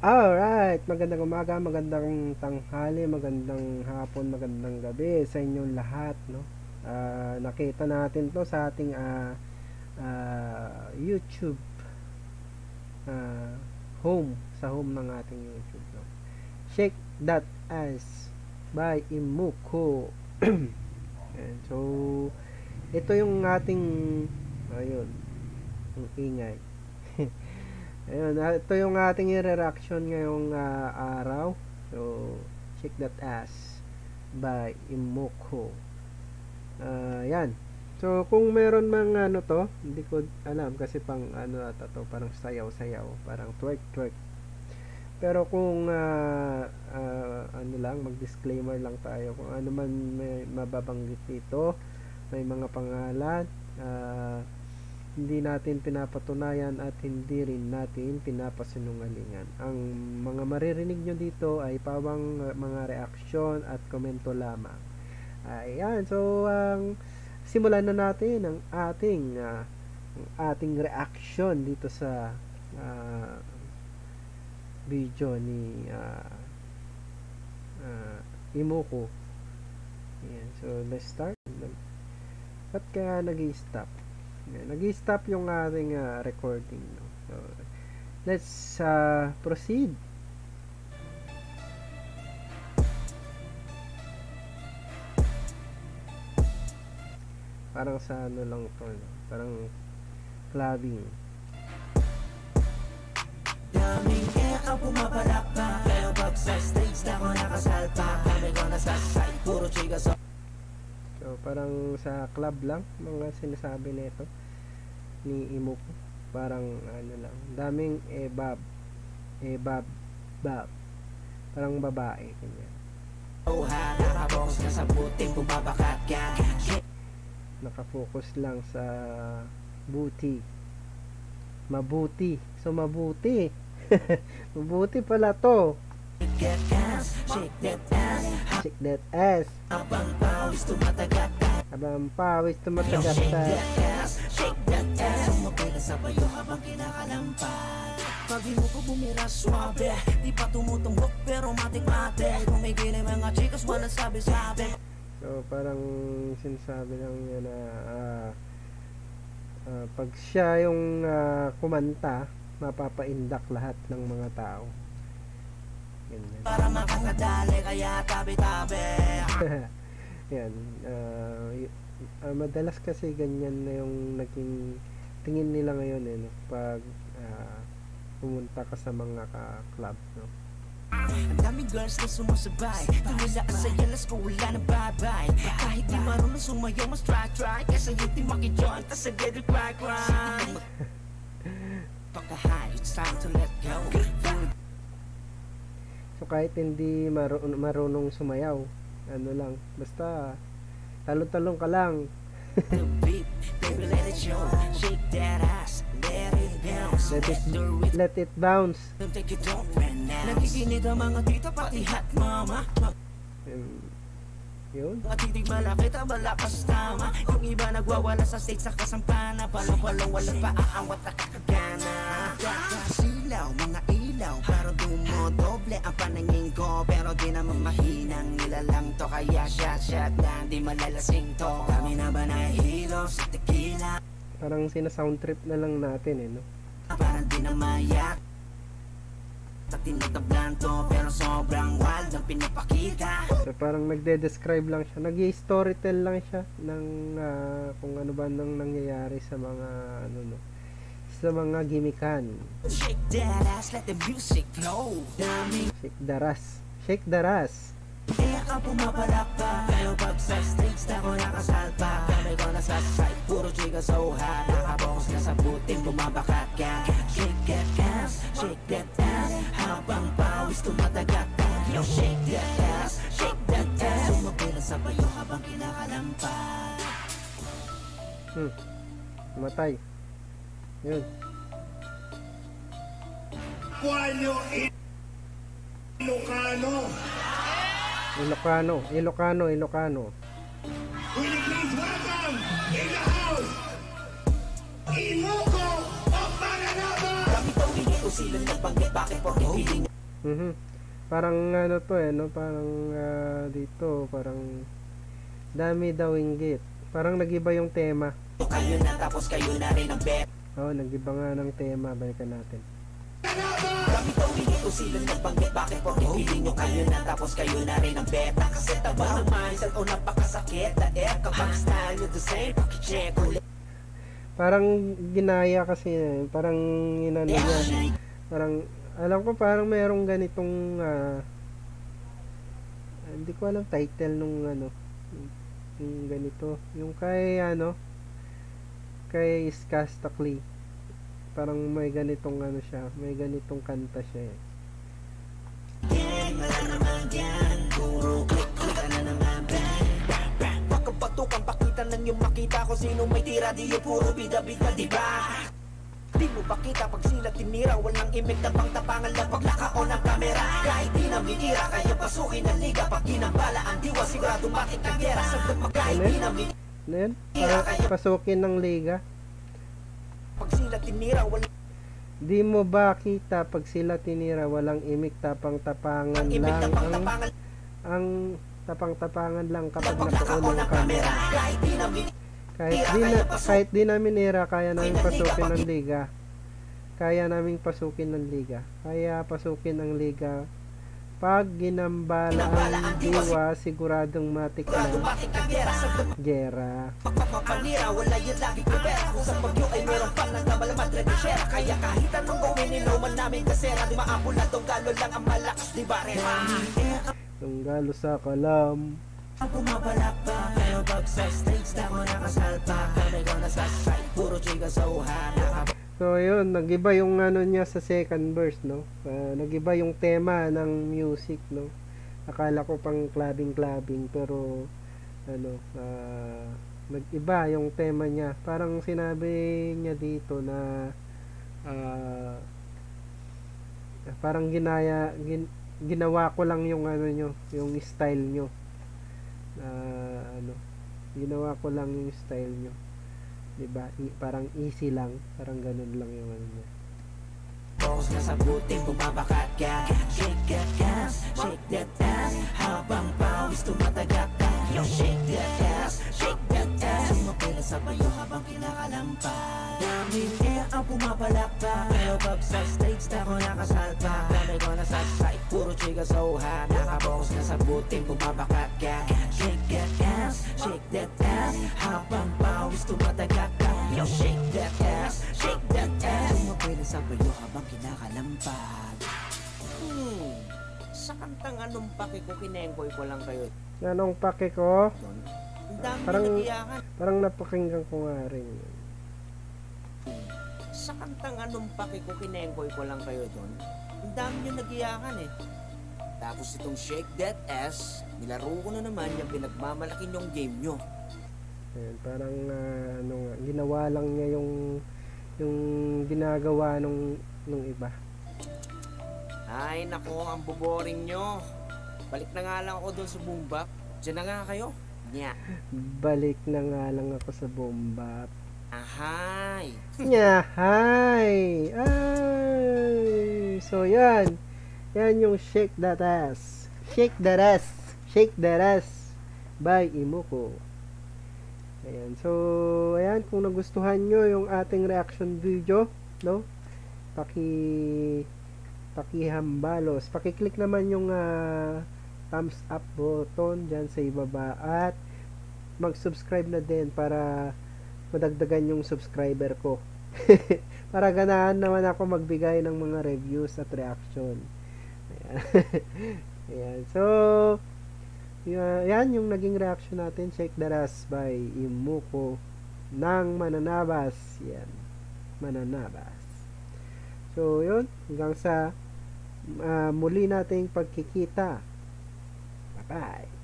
Alright, magandang umaga, magandang tanghali, magandang hapon, magandang gabi sa inyong lahat, no? Nakita natin to sa ating YouTube home, sa home ng ating YouTube, no? Shake That Ass by Imuko. And so, ito yung ating ayun, yung ingay. Ayun, ito yung ating i-reaction ngayong araw. So, Shake That Ass by Imuko. Yan. So, kung meron mang ano to, hindi ko alam kasi pang ano ata to, parang sayaw-sayaw, parang twerk-twerk. Pero kung ano lang, mag-disclaimer lang tayo. Kung ano man may mababanggit dito, may mga pangalan, hindi natin pinapatunayan at hindi rin natin pinapasinungalingan. Ang mga maririnig nyo dito ay pawang mga reaksyon at komento lamang. Ayan, so simulan na natin ang ating reaction dito sa video ni Imuko. Ayan, so let's start. Ba't kaya nag-i-stop? Nag-i-stop yung ating recording, no? So, let's proceed. Parang sa ano lang to, no? Parang clubbing. Daming ang pumabalak pa, pero pag sa stage na ako nakasalpa, kami ko nasa side, puro chiga sa... So, parang sa club lang mga sinasabi nito ni Imuko. Parang ano lang, daming bab. Parang babae kanya. Nakafocus lang sa booty. Mabuti. So, mabuti. Mabuti pala to. Shake that ass. Habang pawis tumatagat. Shake that ass. Sumapila sa bayo habang kinakalampag. Pag Imuko bumira suabe, di pa tumutumbok pero matik-matik. Kung may gilay mga chicas walang sabi-sabi. So parang sinasabi lang niya na pag siya yung kumanta, mapapaindak lahat ng mga tao. Ganyan. Para makakadali kaya tabi-tabi. Yan. Madalas kasi ganyan na yung naging tingin nila ngayon no? Pag pumunta ka sa mga club, no? Ang daming girls na sumusabay, tumila ka sa yalas ko wala na bye-bye. Kahit di marunong sumayaw mas try kesa yung di makijoin tas sa dead cry. Pagka-high, it's time to let go. So kahit hindi marunong sumayaw, ano lang, basta talon-talon ka lang. Let it bounce. Nakikinig ang mga tita pati hot mama. Yun. Mga titig malapit ang malakas tama. Yung iba nagwawala sa stage sa kasampana. Palong-palong walang paaawat na kakagana. Silaw, mga ilaw, pero dumodoble ang paningin ko. Pero di naman mahinang nilalang to. Kaya shot na di malalasing to. Kami na ba nahihilo sa tequila? Parang sina-sound trip na lang natin no? Parang di na mayak sa tinatablan to, pero sobrang wild ang pinapakita. So parang nagde-describe lang siya, nag-storytell lang siya ng kung ano ba nang nangyayari sa mga ano no, sa mga gimikan. Shake that ass, let the music flow. Shake the ras. Kaya ka pumabalak pa, pero pag sa stage na ako nakasalpa, kami ko nasa side, puro chiga so hot. Nakabongos na sa butin, bumabakat ka. Shake that ass, habang pawis tumatagat. Yo, shake that ass, sumapila sa bayo habang kinakalampag. Matay. Yun. Kuanyo Ilocano. Will you please welcome in the house, Imuko of Maranaba! Kami daw hindi ko sila nagbanggit, bakit porke feeling Mhm. Parang ano to eh, no? Parang dito, parang dami daw inggit. Parang nagiba yung tema. Kayo na tapos kayo na rin ang bet. Oh, nagiba nga ng tema. Balikan natin. Kami daw hindi ko sila nagbanggit. Bakit po feeling nyo kayo na tapos kayo na rin ang bet? Kasi taba ng mindset o napakasakit na kapag style nyo the same, pakicheck ulit. Parang ginaya kasi, parang inano niya. Parang, alam ko parang merong ganitong, hindi ko alam title nung ano, yung ganito. Yung kay, kay Skastakli. Parang may ganitong ano siya, may ganitong kanta siya eh. Wala naman yan, puro click na naman bang. Pagkabatukan, pakita lang yung makita ko sino may tira, di yung puro bida-bida, diba? Di mo ba kita pag sila tinira, walang imig na pang tapangan lang pag naka-on ang kamera. Kahit di na minira, kaya pasukin ang liga. Pag ginambala ang diwa, sigurado matik ang gera. Saglit mag kahit di na minira, Ano yan? Para pasukin ng liga. pag sila tinira, walang Di mo ba kita pag sila tinira, walang imik, tapang-tapangan imig na lang pang tapangan ang tapang-tapangan lang kapag pag naka-on naka-on ang ang camera. kamera. Kahit di na minira, Kahit di namin era, kaya namin pasukin ng liga. Kaya namin pasukin ng liga. Kaya pasukin ang liga. Pag ginambala ang diwa, siguradong matik sigurado na matik ang gera. Saglit gera. pagpapanira, wala yan lagi prepare. Kung sa bagyo ay meron pa lang na malamadre de share. Kaya kahit anong gawin, inuman namin kasera. Di maapula tong galo lang ang malakas, di ba rema? Tunggalo sa kalam. Ang pumabalak pa, pero pag sa stage na ako nakasalpa. Kami ko nasa site, puro chika sa uha. So yun, nagiba yung ano niya sa second verse, no? Nagiba yung tema ng music, no? Akala ko pang clubbing pero ano, nag-iba yung tema niya. Parang sinabi niya dito na parang ginawa ko lang yung ano nyo, yung style nyo. Ginawa ko lang yung style nyo. Diba? Parang easy lang. Parang ganun lang yung ano niya. Focus na sa buting bumabakat ka. Shake that ass, shake that ass. Habang pawis tumatagak ka. Yo, shake that ass, shake that ass. Sumapila sa bayo habang kinakalampag. Daming air ang pumabalak pa. Pero pag sa stage na ako nakasalpa. Kami ko nasa site, puro chika sa uha. Nakafocus na sa buting bumabakat ka. Shake that ass, shake that ass. Habang pawis tumatagak ka. Yo, shake that ass, shake that ass. Sumapila sa bayo habang kinakalampag. Sa kantang anong paki ko, kinengkoy ko lang kayo Anong pake ko? doon. Ang dami Parang- na nagiyakan. Parang napakinggan ko nga rin yun. Sa kantang anong paki ko, kinengkoy ko lang kayo doon. Ang dami nyo nagiyakan eh. Tapos itong Shake That Ass, nilaro ko na naman yung pinagmamalaki yung game nyo. Ayan, parang ano nga, ginawa lang niya yung ginagawa nung iba. Ay nako, ang boboring nyo. Balik na nga lang ako doon sa Boombap. Diyan na nga kayo. Nya. Balik na nga lang ako sa Bombap. Ahay. Nya, hi! Ay! So, yan. Yan yung Shake That Ass. Shake That Ass. Shake That Ass by Imuko. Ayan. So, ayan. Kung nagustuhan nyo yung ating reaction video, no? Pakihambalos. Pakiclick naman yung thumbs up button dyan sa ibaba. At mag-subscribe na din para madagdagan yung subscriber ko. Para ganahan naman ako magbigay ng mga reviews at reaction. Ayan. Ayan. So, yan yung naging reaction natin. Shake That Ass by Imuko ng Mananabas. Yan. Mananabas. So, yun. Hanggang sa muli nating pagkikita. Bye-bye.